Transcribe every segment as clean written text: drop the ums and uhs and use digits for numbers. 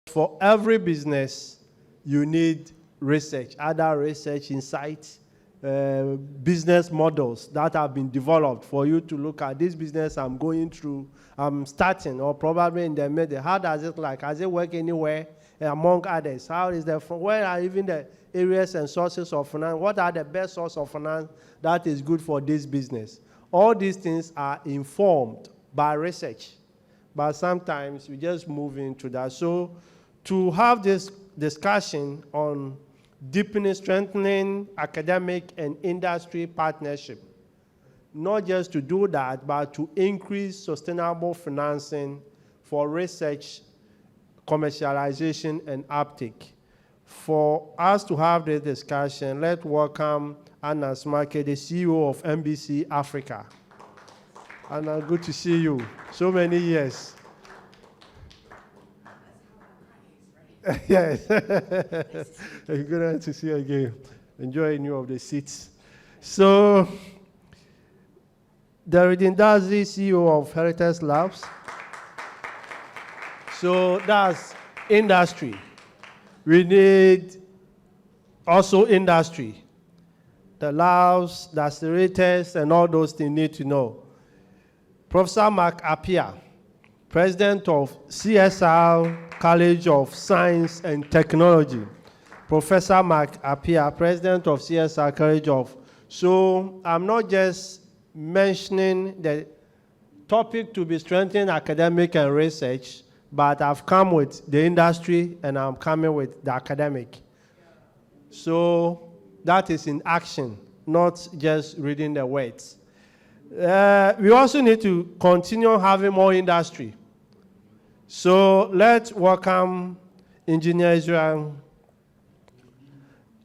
For every business, you need research, other research insights, business models that have been developed for you to look at this business I'm going through, I'm starting, or probably in the middle. How does it like? Does it work anywhere among others? How is the, where are even the areas and sources of finance? What are the best source of finance that is good for this business? All these things are informed by research, but sometimes we just move into that. So to have this discussion on deepening, strengthening academic and industry partnership, not just to do that, but to increase sustainable financing for research, commercialization, and uptake. For us to have this discussion, let's welcome Anna Smake, the CEO of NBC Africa. Anna, good to see you. So many years. Yes. Good to see you again. Enjoying you of the seats. So, Darren Dazi, CEO of Heritage Labs. So that's industry. We need also industry. The labs, the accelerators, and all those things need to know. Professor Mark Appiah, President of CSR College of Science and Technology. Professor Mark Appiah, President of CSR College of. So I'm not just mentioning the topic to be strengthening academic and research, but I've come with the industry and I'm coming with the academic. So that is in action, not just reading the words. We also need to continue having more industry. So let's welcome Engineer Israel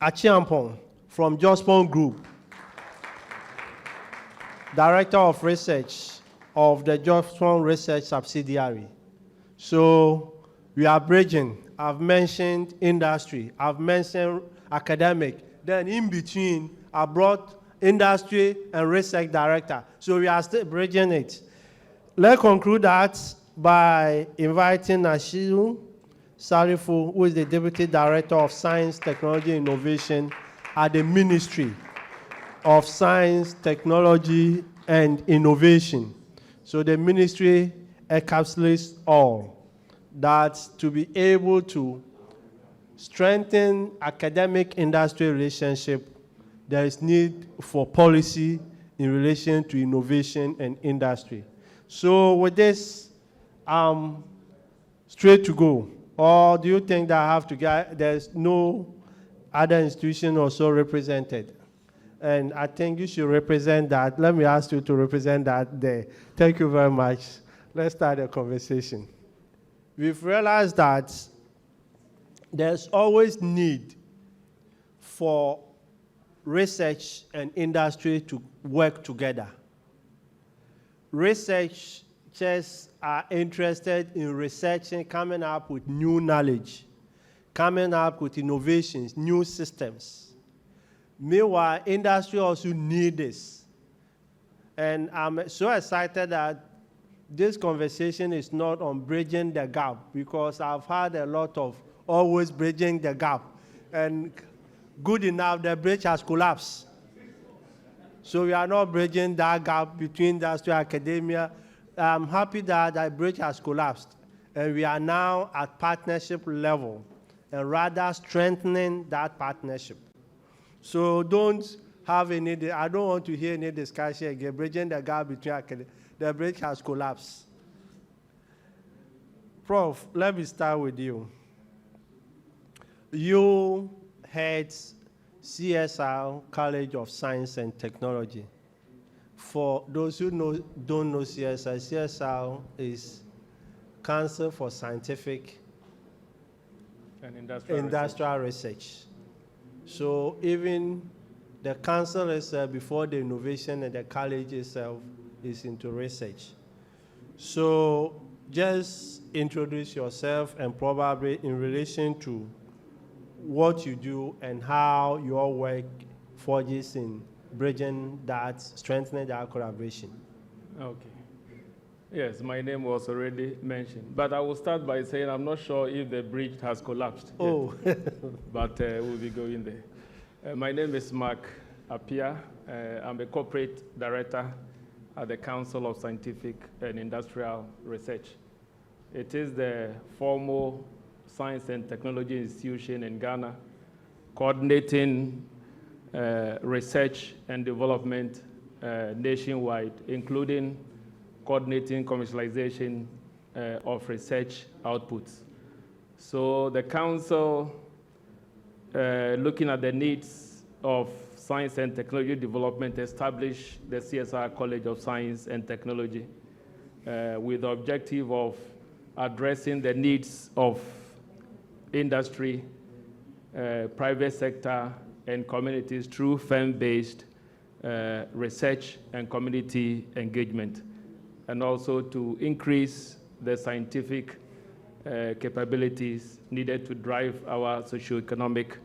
Achiampong from Jospon Group, Director of Research of the Jospon Research subsidiary. So we are bridging. I've mentioned industry. I've mentioned academic. Then in between, I brought industry and research director. So we are still bridging it. Let's conclude that by inviting Nashiru Sarifu, who is the Deputy Director of Science, Technology, and Innovation at the Ministry of Science, Technology, and Innovation. So the ministry encapsulates all that to be able to strengthen academic industry relationship. There is need for policy in relation to innovation and industry. So with this, straight to go. Or do you think that I have to get, there's no other institution also represented? And I think you should represent that. Let me ask you to represent that there. Thank you very much. Let's start the conversation. We've realized that there's always need for research and industry to work together. Researchers are interested in researching, coming up with new knowledge, coming up with innovations, new systems. Meanwhile, industry also needs this. And I'm so excited that this conversation is not on bridging the gap, because I've had a lot of always bridging the gap. And good enough, the bridge has collapsed. So we are not bridging that gap between industry and academia. I'm happy that that bridge has collapsed. And we are now at partnership level, and rather strengthening that partnership. So don't have any, I don't want to hear any discussion again, bridging the gap between academia. The bridge has collapsed. Prof, let me start with you. You head CSR College of Science and Technology. For those who don't know CSR, CSR is Council for Scientific and Industrial Research. So even the council itself, before the innovation, and the college itself is into research. So just introduce yourself and probably in relation to what you do and how your work forges in bridging that, strengthening that collaboration. Okay. Yes, my name was already mentioned. But I will start by saying I'm not sure if the bridge has collapsed yet, Oh, but we'll be going there. My name is Mark Apia. I'm a corporate director at the Council of Scientific and Industrial Research. It is the formal science and technology institution in Ghana, coordinating research and development nationwide, including coordinating commercialization of research outputs. So the council, looking at the needs of science and technology development, established the CSR College of Science and Technology with the objective of addressing the needs of industry, private sector, and communities through firm-based research and community engagement, and also to increase the scientific capabilities needed to drive our socioeconomic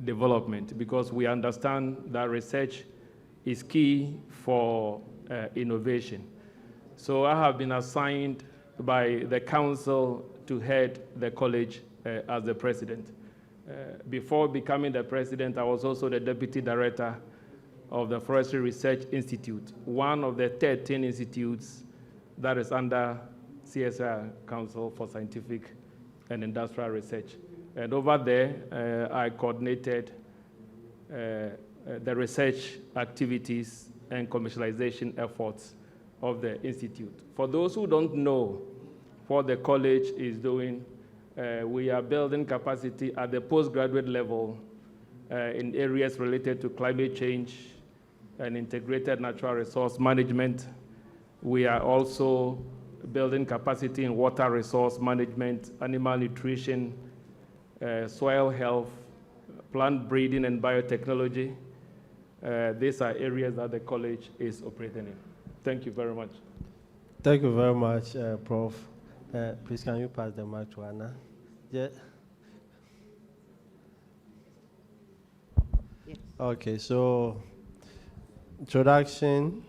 development, because we understand that research is key for innovation. So I have been assigned by the council to head the college as the president. Before becoming the president, I was also the deputy director of the Forestry Research Institute, one of the 13 institutes that is under CSR, Council for Scientific and Industrial Research. And over there, I coordinated the research activities and commercialization efforts of the institute. For those who don't know what the college is doing, we are building capacity at the postgraduate level in areas related to climate change and integrated natural resource management. We are also building capacity in water resource management, animal nutrition, soil health, plant breeding, and biotechnology. These are areas that the college is operating in. Thank you very much. thank you very much, Prof. Please, can you pass the mic to Anna? Yeah. Yes. Okay, so introduction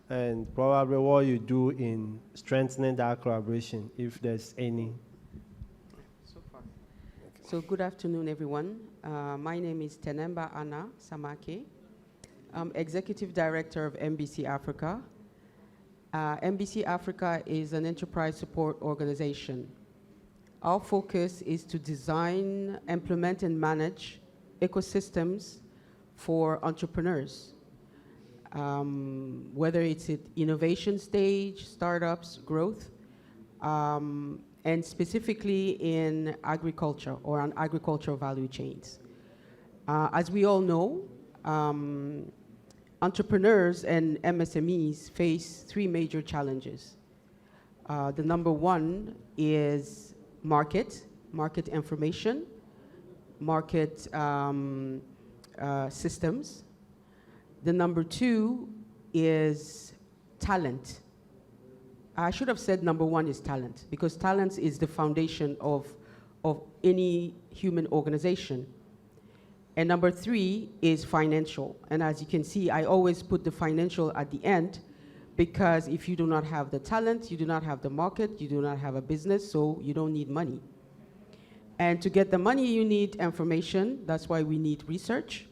and probably what you do in strengthening that collaboration, if there's any. So good afternoon, everyone. My name is Tenemba Anna Samake. I'm Executive Director of MBC Africa. MBC Africa is an enterprise support organization. Our focus is to design, implement, and manage ecosystems for entrepreneurs, whether it's at innovation stage, startups, growth, and specifically in agriculture or on agricultural value chains. As we all know, entrepreneurs and MSMEs face three major challenges. The number one is market information, market systems. The number two is talent. I should have said number one is talent, because talent is the foundation of any human organization. And number three is financial. And as you can see, I always put the financial at the end, because if you do not have the talent, you do not have the market, you do not have a business, so you don't need money. And to get the money, you need information. That's why we need research.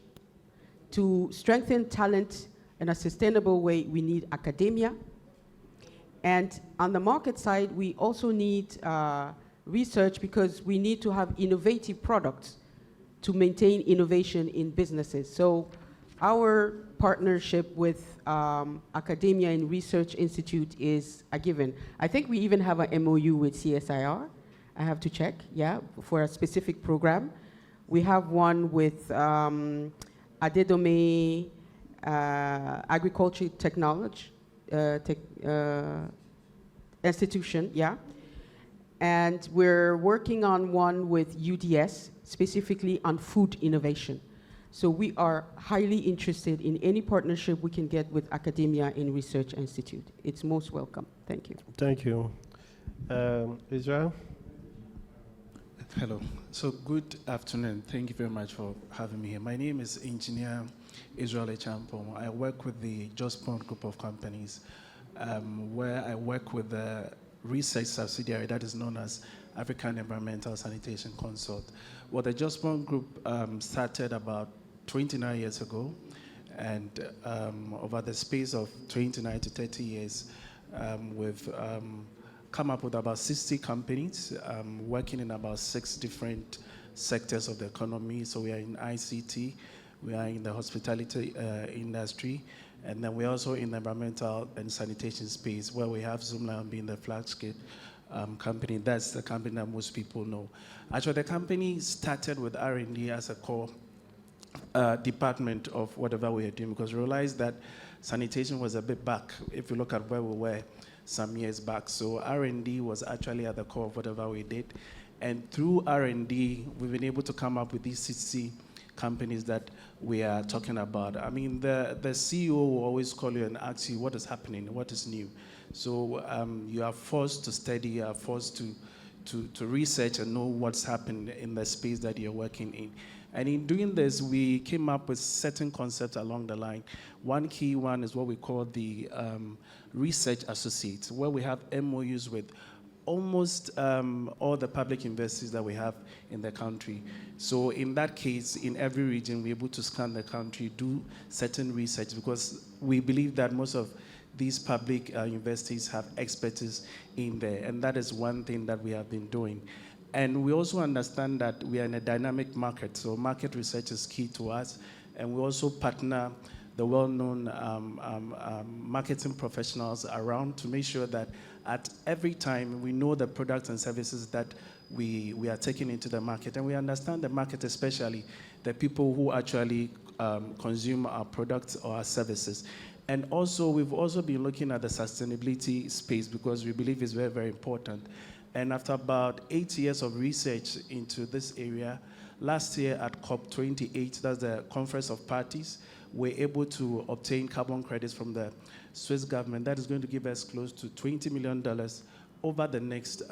To strengthen talent in a sustainable way, we need academia. And on the market side, we also need research, because we need to have innovative products to maintain innovation in businesses. So our partnership with Academia and Research Institute is a given. I think we even have an MOU with CSIR. I have to check, yeah, for a specific program. We have one with Adedome Agriculture Technology Institution, yeah. And we're working on one with UDS, specifically on food innovation. So we are highly interested in any partnership we can get with Academia and Research Institute. It's most welcome. Thank you. Thank you. Israel? Hello. So good afternoon. Thank you very much for having me here. My name is Engineer Israel Echampong. I work with the Just Point Group of Companies. where I work with the research subsidiary that is known as African Environmental Sanitation Consult. Well, the Jospon Group started about 29 years ago, and over the space of 29 to 30 years, we've come up with about 60 companies working in about 6 different sectors of the economy. So we are in ICT, we are in the hospitality industry, and then we're also in the environmental and sanitation space, where we have Zoomlion being the flagship company. That's the company that most people know. Actually, the company started with R&D as a core department of whatever we are doing, because we realized that sanitation was a bit back if you look at where we were some years back. So R&D was actually at the core of whatever we did. And through R&D, we've been able to come up with these 60 companies that we are talking about. I mean, the CEO will always call you and ask you what is happening, what is new. So you are forced to study, you are forced to research and know what's happening in the space that you're working in. And in doing this, we came up with certain concepts along the line. One key one is what we call the research associates, where we have MOUs with almost all the public universities that we have in the country. So in that case, in every region, we're able to scan the country, do certain research, because we believe that most of these public universities have expertise in there, and that is one thing that we have been doing. And we also understand that we are in a dynamic market, so market research is key to us, and we also partner the well-known marketing professionals around to make sure that at every time we know the products and services that we are taking into the market, and we understand the market, especially the people who actually consume our products or our services. And also, we've also been looking at the sustainability space, because we believe it's very, very important. And after about 8 years of research into this area, last year at COP28, that's the Conference of Parties, we're able to obtain carbon credits from the Swiss government. That is going to give us close to $20 million over the next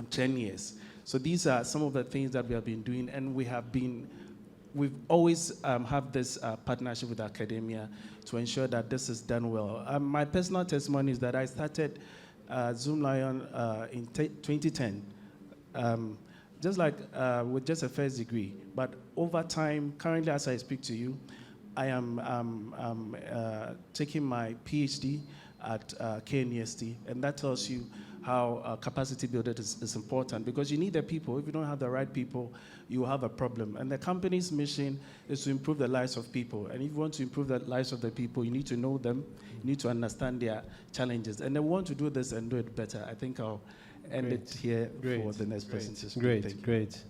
10 years. So these are some of the things that we have been doing, and we've always have this partnership with academia to ensure that this is done well. My personal testimony is that I started Zoomlion in 2010, just like with just a first degree. But over time, currently as I speak to you, I am taking my PhD at KNUST, and that tells you how capacity building is important, because you need the people. If you don't have the right people, you will have a problem. And the company's mission is to improve the lives of people. And if you want to improve the lives of the people, you need to know them, you need to understand their challenges. And they want to do this and do it better. I think I'll end it here for the next presentation. Great.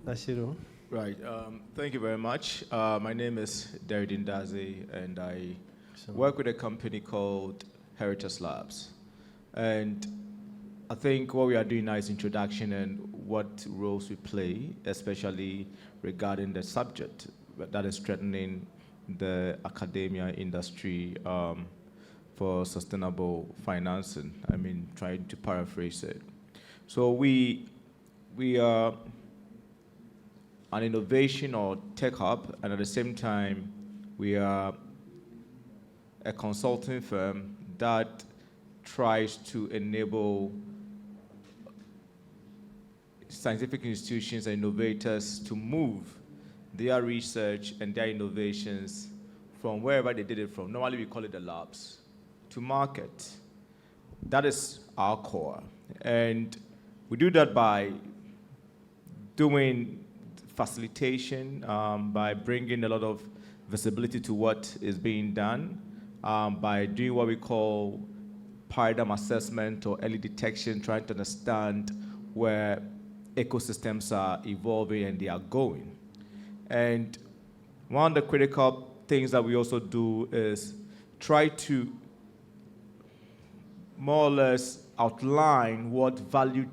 Nashiro. Right. Thank you very much. My name is Deridin Daze, and I work with a company called Heritage Labs. And I think what we are doing now is introduction and what roles we play, especially regarding the subject that is strengthening the academia industry for sustainable financing. I mean, trying to paraphrase it. So we are an innovation or tech hub, and at the same time, we are a consulting firm that tries to enable scientific institutions and innovators to move their research and their innovations from wherever they did it from, normally we call it the labs, to market. That is our core. And we do that by doing facilitation, by bringing a lot of visibility to what is being done, by doing what we call paradigm assessment or early detection, trying to understand where ecosystems are evolving and they are going. And one of the critical things that we also do is try to more or less outline what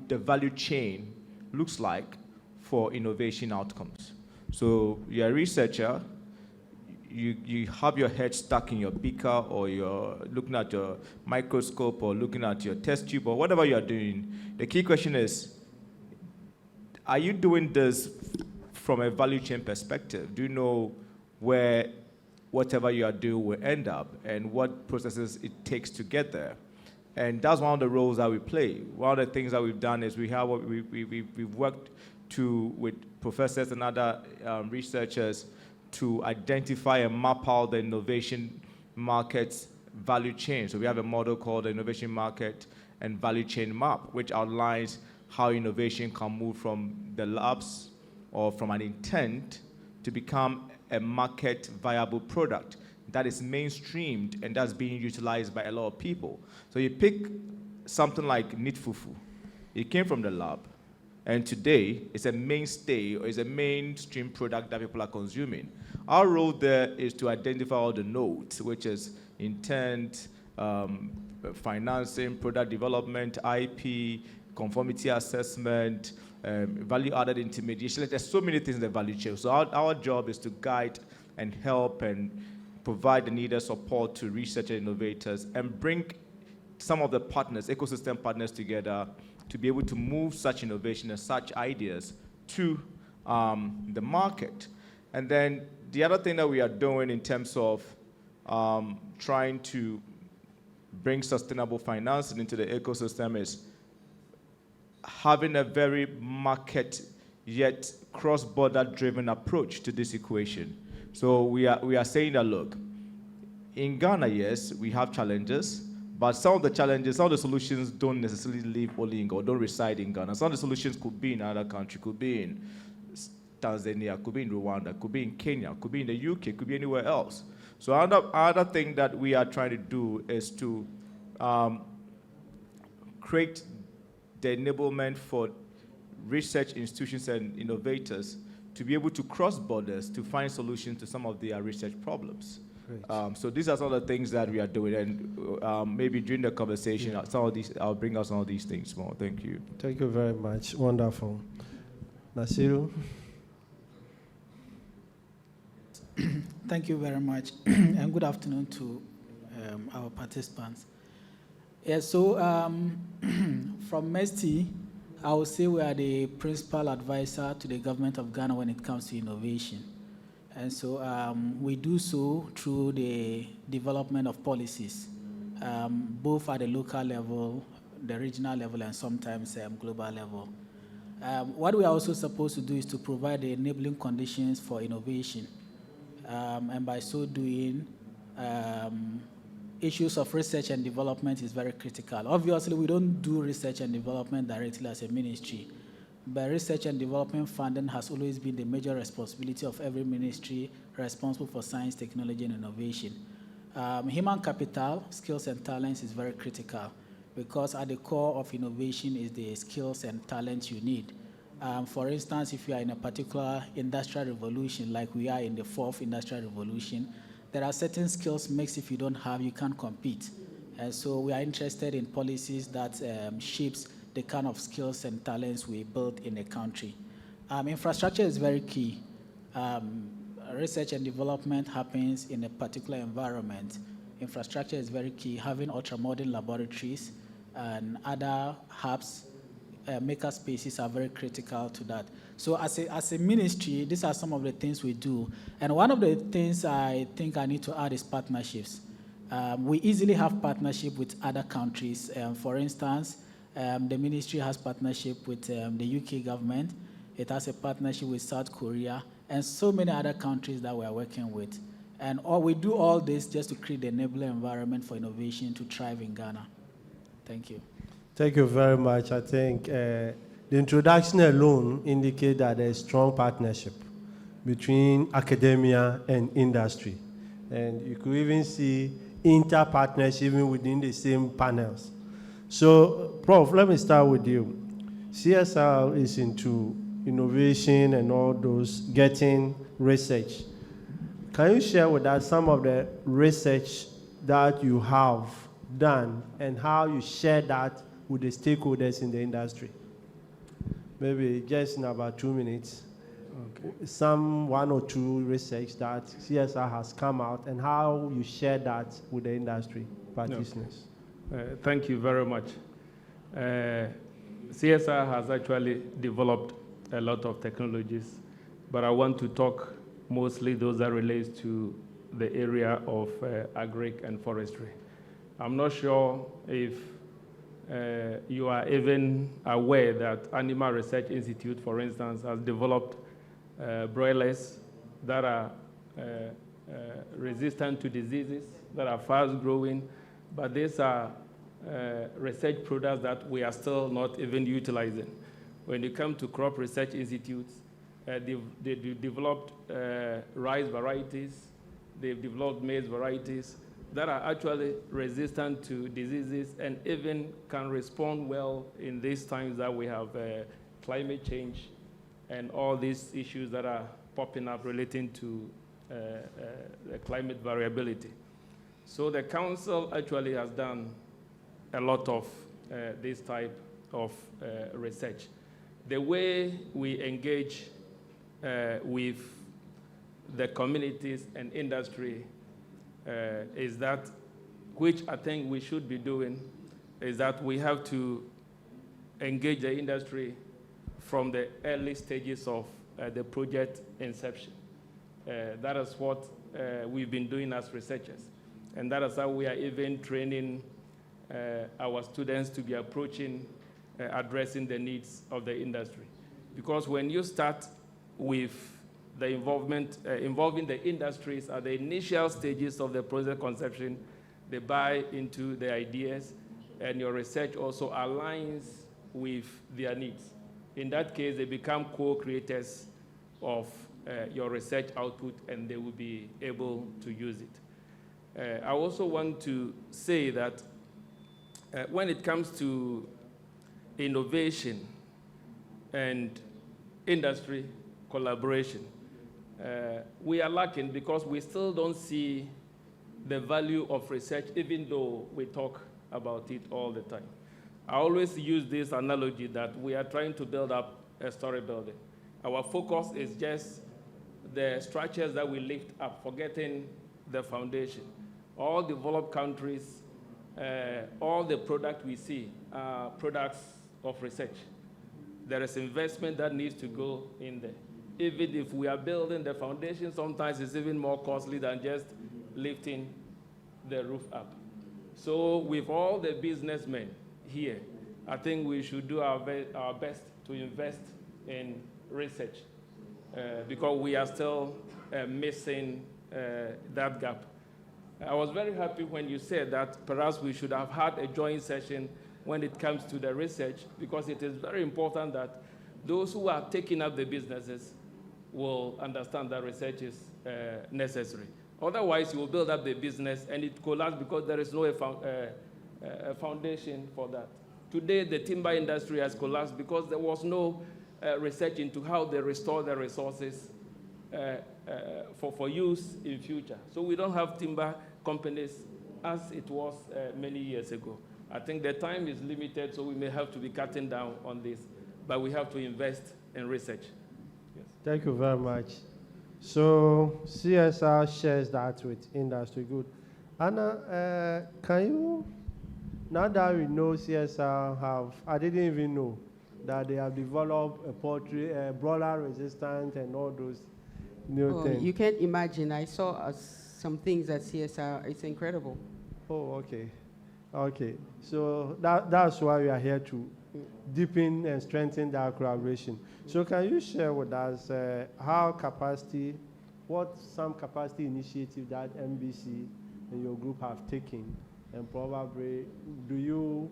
the value chain looks like for innovation outcomes. So you're a researcher, you have your head stuck in your beaker, or you're looking at your microscope, or looking at your test tube, or whatever you're doing. The key question is, are you doing this from a value chain perspective? Do you know whatever you are doing will end up and what processes it takes to get there. And that's one of the roles that we play. One of the things that we've done is we've worked with professors and other researchers to identify and map out the innovation market's value chain. So we have a model called the Innovation Market and Value Chain Map, which outlines how innovation can move from the labs or from an intent to become a market viable product that is mainstreamed and that's being utilized by a lot of people. So you pick something like Knit Fufu. It came from the lab, and today it's a mainstay or it's a mainstream product that people are consuming. Our role there is to identify all the nodes, which is intent, financing, product development, IP, conformity assessment, value-added intermediation. There's so many things in the value chain. So our job is to guide and help and provide the needed support to research and innovators and bring some of the partners, ecosystem partners together to be able to move such innovation and such ideas to the market. And then the other thing that we are doing in terms of trying to bring sustainable financing into the ecosystem is having a very market yet cross-border driven approach to this equation. So we are saying that, look, in Ghana, yes, we have challenges, but some of the challenges, some of the solutions don't necessarily live only in Ghana, don't reside in Ghana. Some of the solutions could be in another country, could be in Tanzania, could be in Rwanda, could be in Kenya, could be in the UK, could be anywhere else. So another thing that we are trying to do is to create the enablement for research institutions and innovators to be able to cross borders to find solutions to some of their research problems. So these are some of the things that we are doing, and maybe during the conversation, some of these, I'll bring out some of these things more. Thank you. Thank you very much. Wonderful. Nasiru? Thank you very much, and good afternoon to our participants. Yeah, so from MESTI, I would say we are the principal advisor to the government of Ghana when it comes to innovation. And so we do so through the development of policies, both at the local level, the regional level, and sometimes global level. What we are also supposed to do is to provide the enabling conditions for innovation. And by so doing, issues of research and development is very critical. Obviously, we don't do research and development directly as a ministry, but research and development funding has always been the major responsibility of every ministry responsible for science, technology, and innovation. Human capital, skills, and talents is very critical because at the core of innovation is the skills and talents you need. For instance, if you are in a particular industrial revolution, like we are in the 4th industrial revolution, there are certain skills mix if you don't have, you can't compete. And so we are interested in policies that shapes the kind of skills and talents we build in a country. Infrastructure is very key. Research and development happens in a particular environment. Infrastructure is very key. Having ultramodern laboratories and other hubs, maker spaces are very critical to that. So as a ministry, these are some of the things we do. And one of the things I think I need to add is partnerships. We easily have partnership with other countries. For instance, the ministry has partnership with the UK government. It has a partnership with South Korea and so many other countries that we are working with. And we do all this just to create the enabling environment for innovation to thrive in Ghana. Thank you. Thank you very much. I think the introduction alone indicates that there's strong partnership between academia and industry. And you could even see inter-partnership even within the same panels. So, Prof, let me start with you. CSR is into innovation and all those, getting research. Can you share with us some of the research that you have done and how you share that with the stakeholders in the industry? Maybe just in about 2 minutes. Okay. Some 1 or 2 research that CSR has come out and how you share that with the industry practitioners. Thank you very much. CSR has actually developed a lot of technologies, but I want to talk mostly those that relates to the area of agric and forestry. I'm not sure if you are even aware that Animal Research Institute, for instance, has developed broilers that are resistant to diseases, that are fast growing, but these are research products that we are still not even utilizing. When you come to crop research institutes, they've developed rice varieties, they've developed maize varieties that are actually resistant to diseases and even can respond well in these times that we have climate change and all these issues that are popping up relating to the climate variability. So the council actually has done a lot of this type of research. The way we engage with the communities and industry is that, which I think we should be doing, is that we have to engage the industry from the early stages of the project inception. That is what we've been doing as researchers. And that is how we are even training our students to be approaching, addressing the needs of the industry. Because when you start with the involving the industries at the initial stages of the project conception, they buy into the ideas, and your research also aligns with their needs. In that case, they become co-creators of your research output, and they will be able to use it. I also want to say that when it comes to innovation and industry collaboration, we are lacking because we still don't see the value of research, even though we talk about it all the time. I always use this analogy that we are trying to build up a story building. Our focus is just the structures that we lift up, forgetting the foundation. All developed countries, all the products we see are products of research. There is investment that needs to go in there. Even if we are building the foundation, sometimes it's even more costly than just lifting the roof up. So with all the businessmen here, I think we should do our best to invest in research because we are still missing that gap. I was very happy when you said that perhaps we should have had a joint session when it comes to the research, because it is very important that those who are taking up the businesses will understand that research is necessary. Otherwise, you will build up the business and it collapses because there is no foundation for that. Today, the timber industry has collapsed because there was no research into how they restore the resources for use in future. So we don't have timber companies as it was many years ago. I think the time is limited, so we may have to be cutting down on this, but we have to invest in research. Yes. Thank you very much. So CSR shares that with industry. Good. Anna, can you, now that we know CSR I didn't even know that they have developed a poultry, broiler resistant and all those new things. You can't imagine. I saw some things at CSR. It's incredible. Oh, okay. Okay. So that's why we are here to deepen and strengthen that collaboration. So can you share with us what some capacity initiative that MBC and your group have taken, and probably do you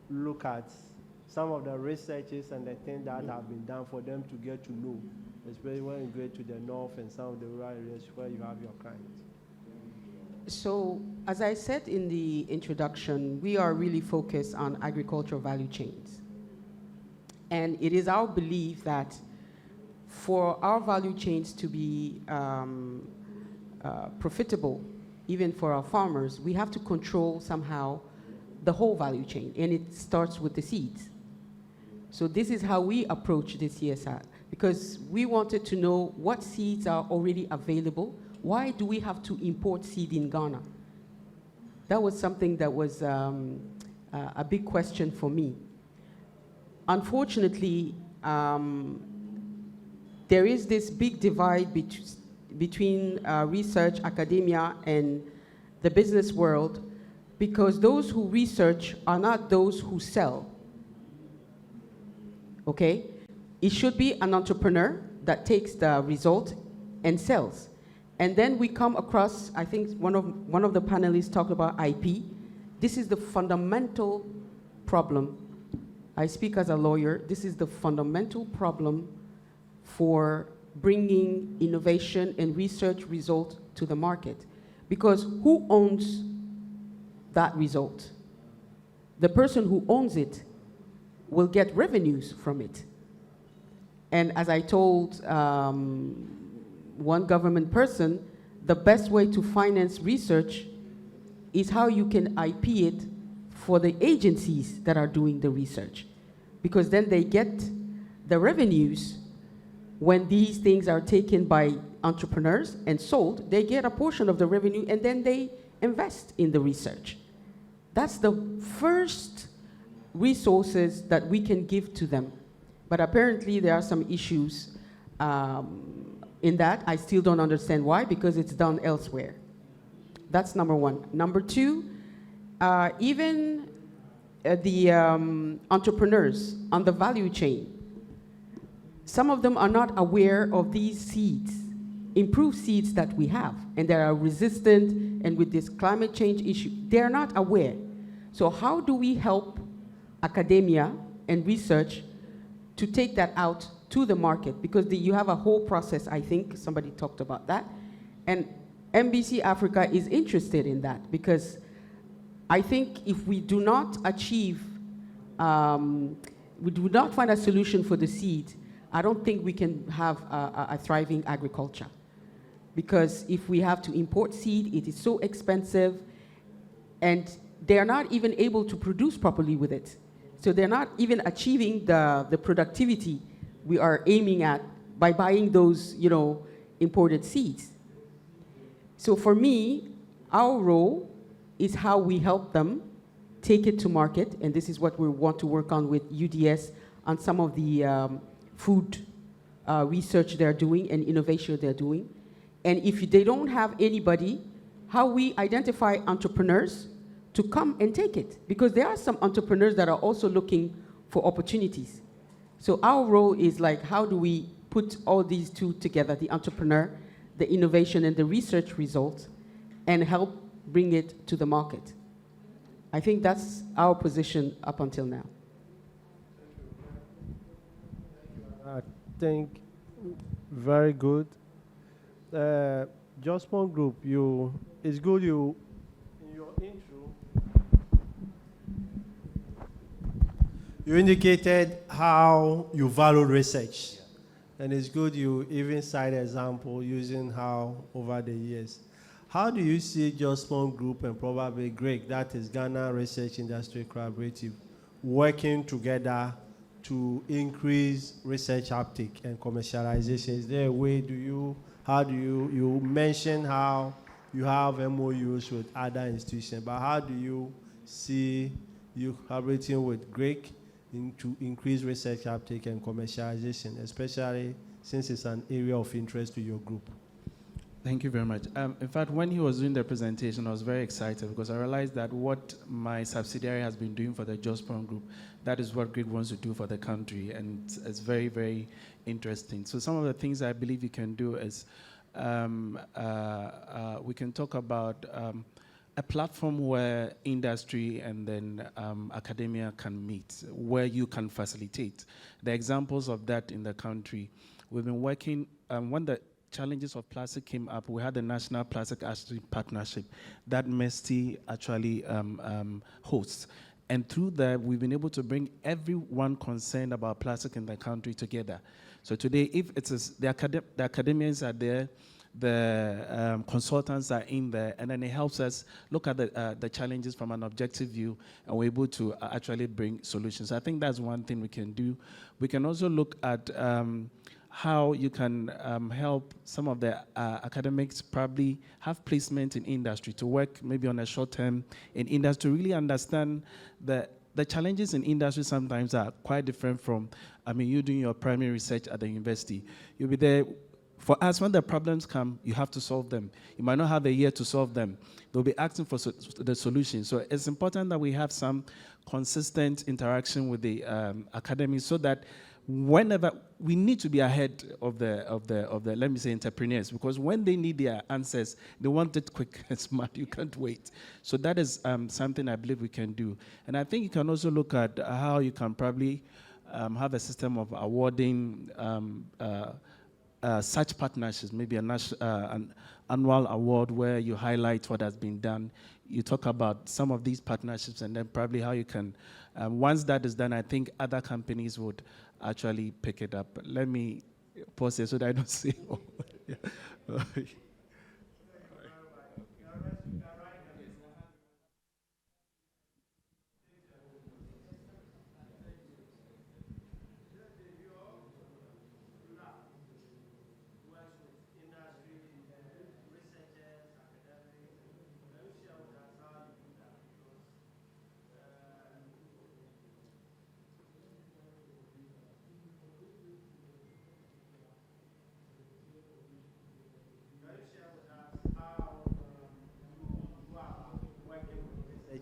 look at some of the researches and the things that have been done for them to get to know, especially when you go to the north and some of the rural areas where you have your clients? So, as I said in the introduction, we are really focused on agricultural value chains. And it is our belief that for our value chains to be profitable, even for our farmers, we have to control somehow the whole value chain, and it starts with the seeds. So this is how we approach the CSR, because we wanted to know what seeds are already available. Why do we have to import seed in Ghana? That was something that was a big question for me. Unfortunately, there is this big divide between research, academia, and the business world, because those who research are not those who sell. Okay? It should be an entrepreneur that takes the result and sells. And then we come across, I think one of the panelists talked about IP. This is the fundamental problem. I speak as a lawyer. This is the fundamental problem for bringing innovation and research result to the market. Because who owns that result? The person who owns it will get revenues from it. And as I told one government person, the best way to finance research is how you can IP it for the agencies that are doing the research. Because then they get the revenues when these things are taken by entrepreneurs and sold, they get a portion of the revenue and then they invest in the research. That's the first resources that we can give to them. But apparently there are some issues in that. I still don't understand why, because it's done elsewhere. That's number one. Number two, even the entrepreneurs on the value chain, some of them are not aware of these seeds, improved seeds that we have, and they are resistant, and with this climate change issue, they're not aware. So how do we help academia and research to take that out to the market? Because you have a whole process, I think, somebody talked about that, and MBC Africa is interested in that, because I think if we do not achieve, we do not find a solution for the seed, I don't think we can have a thriving agriculture. Because if we have to import seed, it is so expensive, and they're not even able to produce properly with it. So they're not even achieving the productivity we are aiming at by buying those, imported seeds. So for me, our role is how we help them take it to market, and this is what we want to work on with UDS on some of the food research they're doing and innovation they're doing. And if they don't have anybody, how we identify entrepreneurs to come and take it. Because there are some entrepreneurs that are also looking for opportunities. So our role is like, how do we put all these two together, the entrepreneur, the innovation, and the research results, and help bring it to the market? I think that's our position up until now. I think very good. Just one group, it's good in your intro, you indicated how you value research. And it's good you even cite example using how over the years. How do you see Just One Group and probably GRIC, that is Ghana Research Industry Collaborative, working together to increase research uptake and commercialization? Is there a way you mentioned how you have MOUs with other institutions, but how do you see you collaborating with GRIC to increase research uptake and commercialization, especially since it's an area of interest to your group? Thank you very much. In fact, when he was doing the presentation, I was very excited because I realized that what my subsidiary has been doing for the Just One Group, that is what GRIC wants to do for the country, and it's very, very interesting. So some of the things I believe you can do is we can talk about a platform where industry and then academia can meet, where you can facilitate. The examples of that in the country, we've been working, when the challenges of plastic came up, we had the National Plastic Action Partnership that MESTI actually hosts. And through that, we've been able to bring everyone concerned about plastic in the country together. So today, if it's the academians are there, the consultants are in there, and then it helps us look at the challenges from an objective view, and we're able to actually bring solutions. I think that's one thing we can do. We can also look at how you can help some of the academics probably have placement in industry, to work maybe on a short term in industry, to really understand the challenges in industry sometimes are quite different from, you doing your primary research at the university. You'll be there for us, when the problems come, you have to solve them. You might not have a year to solve them. They'll be asking for the solution. So it's important that we have some consistent interaction with the academy, so that whenever we need to be ahead of the let me say entrepreneurs, because when they need their answers, they want it quick and smart. You can't wait. So that is something I believe we can do. And I think you can also look at how you can probably have a system of awarding such partnerships, maybe an annual award where you highlight what has been done. You talk about some of these partnerships, and then probably how you can, once that is done, I think other companies would actually pick it up. Let me pause here so that I don't say more.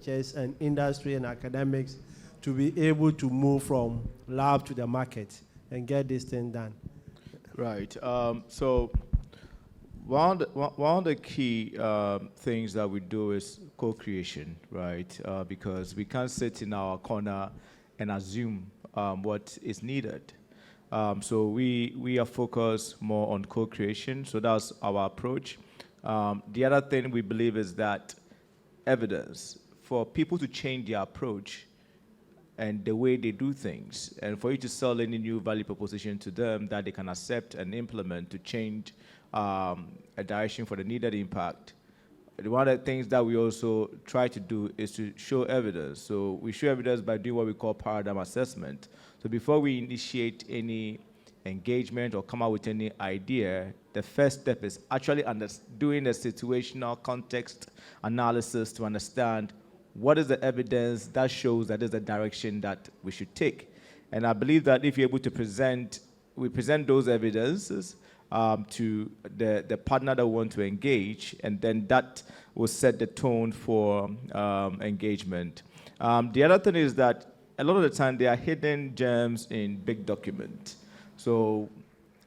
researchers and industry and academics to be able to move from lab to the market and get this thing done? Right. So one of the key things that we do is co-creation, right? Because we can't sit in our corner and assume what is needed. So we are focused more on co-creation. So that's our approach. The other thing we believe is that evidence for people to change their approach and the way they do things, and for you to sell any new value proposition to them that they can accept and implement to change a direction for the needed impact. One of the things that we also try to do is to show evidence. So we show evidence by doing what we call paradigm assessment. So before we initiate any engagement or come out with any idea, the first step is actually doing a situational context analysis to understand what is the evidence that shows that is the direction that we should take. And I believe that if you're able to present those evidences to the partner that we want to engage, and then that will set the tone for engagement. The other thing is that a lot of the time there are hidden gems in big documents. So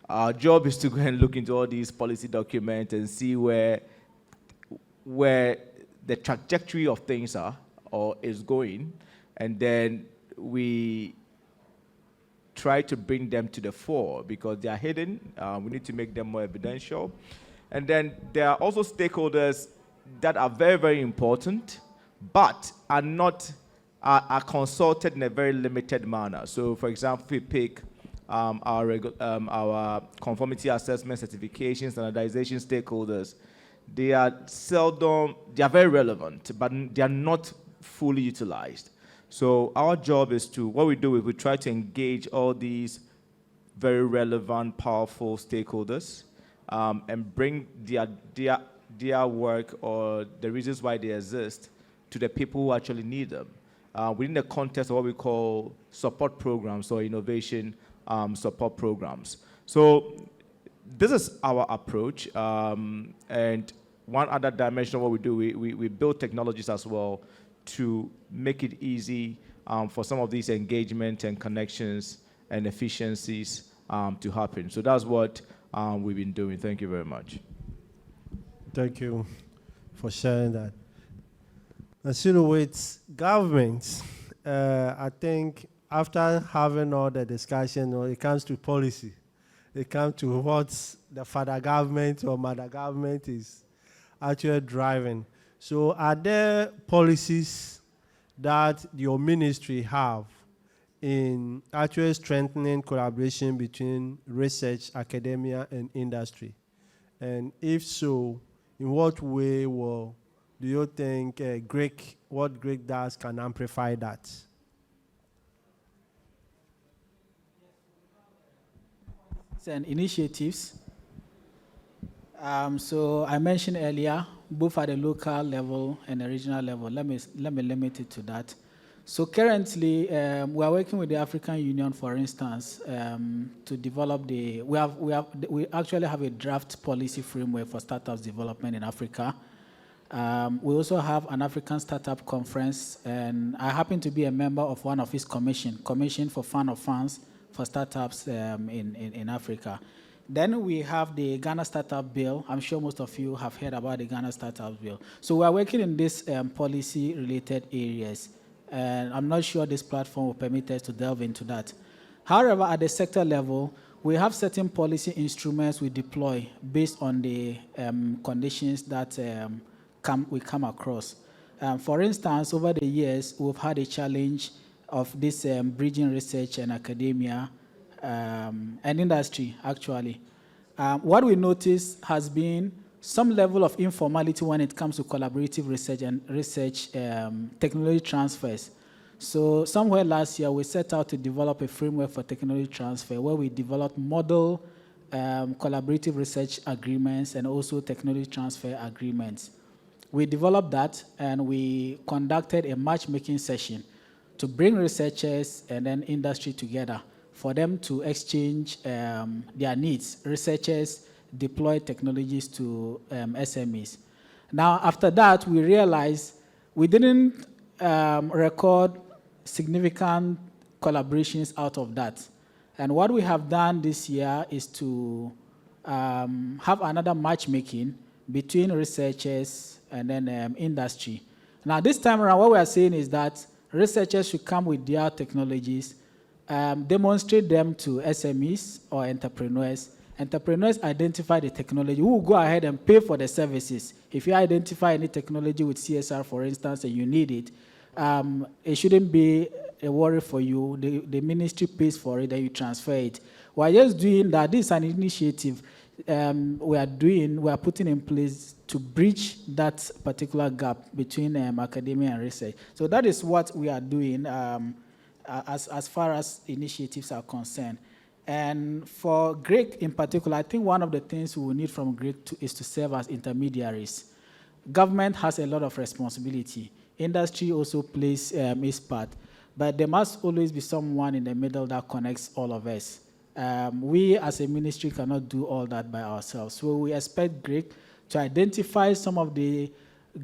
our job is to go and look into all these policy documents and see where the trajectory of things are or is going, and then we try to bring them to the fore because they are hidden. We need to make them more evidential. And then there are also stakeholders that are very, very important, but are consulted in a very limited manner. So, for example, if we pick our conformity assessment, certification, standardization stakeholders, they are very relevant, but they are not fully utilized. So our job is what we do is we try to engage all these very relevant, powerful stakeholders and bring their work or the reasons why they exist to the people who actually need them within the context of what we call support programs or innovation support programs. So this is our approach. And one other dimension of what we do, we build technologies as well to make it easy for some of these engagement and connections and efficiencies to happen. So that's what we've been doing. Thank you very much. Thank you for sharing that. And so with governments, I think after having all the discussion, it comes to policy. It comes to what the father government or mother government is actually driving. So are there policies that your ministry have in actually strengthening collaboration between research, academia, and industry? And if so, in what way do you think what GRIC does can amplify that? And initiatives. So I mentioned earlier, both at the local level and the regional level. Let me limit it to that. So currently, we are working with the African Union, for instance, to develop we actually have a draft policy framework for startups development in Africa. We also have an African Startup Conference, and I happen to be a member of one of his commission for Fund of Funds for startups in Africa. Then we have the Ghana Startup Bill. I'm sure most of you have heard about the Ghana Startup Bill. So we are working in these policy-related areas, and I'm not sure this platform will permit us to delve into that. However, at the sector level, we have certain policy instruments we deploy based on the conditions that we come across. For instance, over the years, we've had a challenge of this bridging research and academia and industry, actually. What we noticed has been some level of informality when it comes to collaborative research and research technology transfers. So somewhere last year, we set out to develop a framework for technology transfer where we developed model collaborative research agreements and also technology transfer agreements. We developed that, and we conducted a matchmaking session to bring researchers and then industry together for them to exchange their needs. Researchers deploy technologies to SMEs. Now, after that, we realized we didn't record significant collaborations out of that. And what we have done this year is to have another matchmaking between researchers and then industry. Now, this time around, what we are saying is that researchers should come with their technologies, demonstrate them to SMEs or entrepreneurs. Entrepreneurs identify the technology. We will go ahead and pay for the services. If you identify any technology with CSR, for instance, and you need it, it shouldn't be a worry for you. The ministry pays for it, and you transfer it. We're just doing that. This is an initiative we are putting in place to bridge that particular gap between academia and research. So that is what we are doing as far as initiatives are concerned. And for GRIC in particular, I think one of the things we will need from GRIC is to serve as intermediaries. Government has a lot of responsibility. Industry also plays its part. But there must always be someone in the middle that connects all of us. We as a ministry cannot do all that by ourselves. So we expect GRIC to identify some of the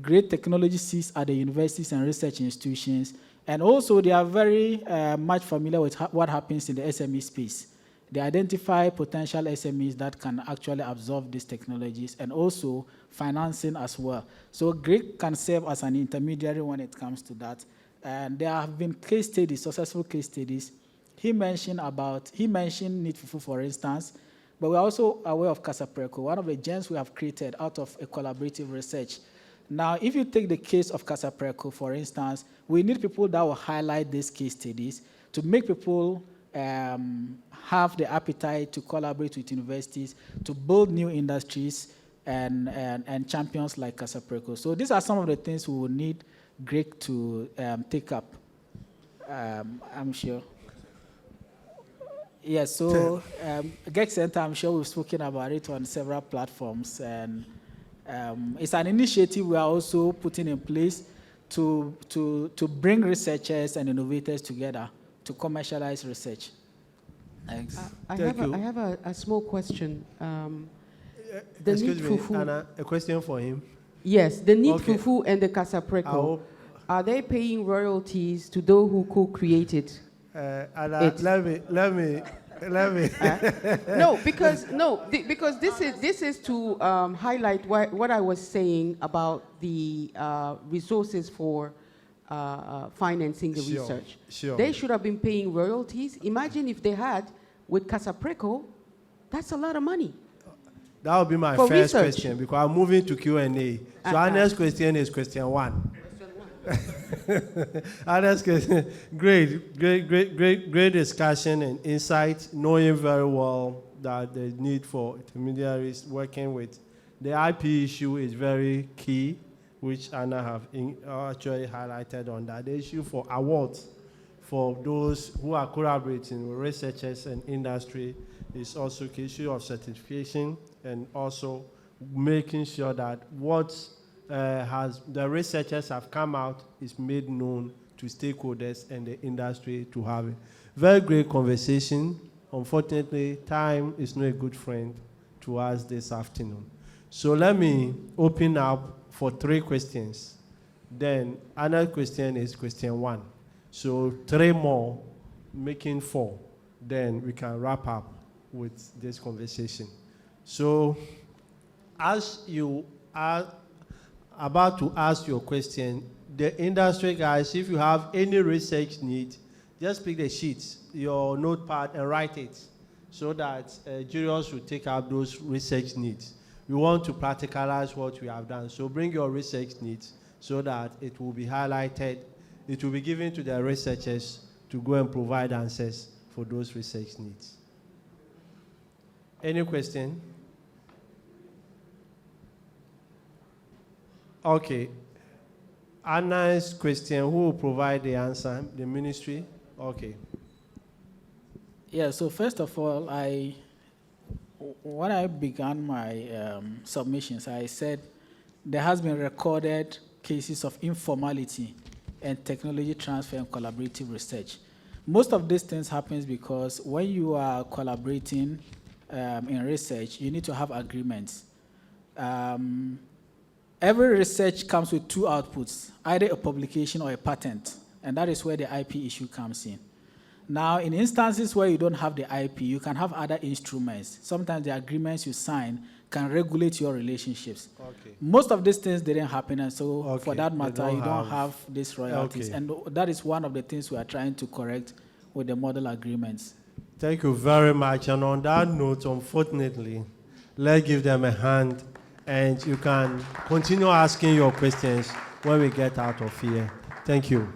great technology seats at the universities and research institutions. And also they are very much familiar with what happens in the SME space. They identify potential SMEs that can actually absorb these technologies, and also financing as well. So GRIC can serve as an intermediary when it comes to that. And there have been case studies, successful case studies. He mentioned Need Fufu, for instance, but we're also aware of Casapreco, one of the gems we have created out of a collaborative research. Now, if you take the case of Casapreco, for instance, we need people that will highlight these case studies to make people have the appetite to collaborate with universities, to build new industries and champions like Casapreco. So these are some of the things we will need GRIC to take up, I'm sure. Yes, so GRIC Center, I'm sure we've spoken about it on several platforms, and it's an initiative we are also putting in place to bring researchers and innovators together to commercialize research. Thanks. I have a small question. Excuse me, Anna, a question for him. Yes, the Need Fufu and the Casapreco, are they paying royalties to those who co-created? Anna, let me. Because this is to highlight what I was saying about the resources for financing the research. Sure. They should have been paying royalties. Imagine if they had with Casapreco, that's a lot of money. That would be my for first research. question, because I'm moving to Q&A. So our next question is question 1. Others, great discussion and insight, knowing very well that the need for intermediaries working with the IP issue is very key, which Anna have actually highlighted on that. The issue for awards for those who are collaborating with researchers and industry is also the issue of certification, and also making sure that what the researchers have come out is made known to stakeholders and the industry to have a very great conversation. Unfortunately, time is not a good friend to us this afternoon. So let me open up for 3 questions. Then another question is question 1. So 3 more, making 4. Then we can wrap up with this conversation. So as you are about to ask your question, the industry guys, if you have any research need, just pick the sheets, your notepad, and write it so that jurors will take up those research needs. We want to practicalize what we have done. So bring your research needs so that it will be highlighted. It will be given to the researchers to go and provide answers for those research needs. Any question? Okay. Anna's question, who will provide the answer? The ministry? Okay. Yeah, so first of all, when I began my submissions, I said there has been recorded cases of informality and technology transfer and collaborative research. Most of these things happens because when you are collaborating in research, you need to have agreements. Every research comes with 2 outputs, either a publication or a patent, and that is where the IP issue comes in. Now, in instances where you don't have the IP, you can have other instruments. Sometimes the agreements you sign can regulate your relationships. Okay. Most of these things didn't happen, and so Okay. for that matter, you don't have have these royalties. Okay. And that is one of the things we are trying to correct with the model agreements. Thank you very much. And on that note, unfortunately, let's give them a hand, and you can continue asking your questions when we get out of here. Thank you.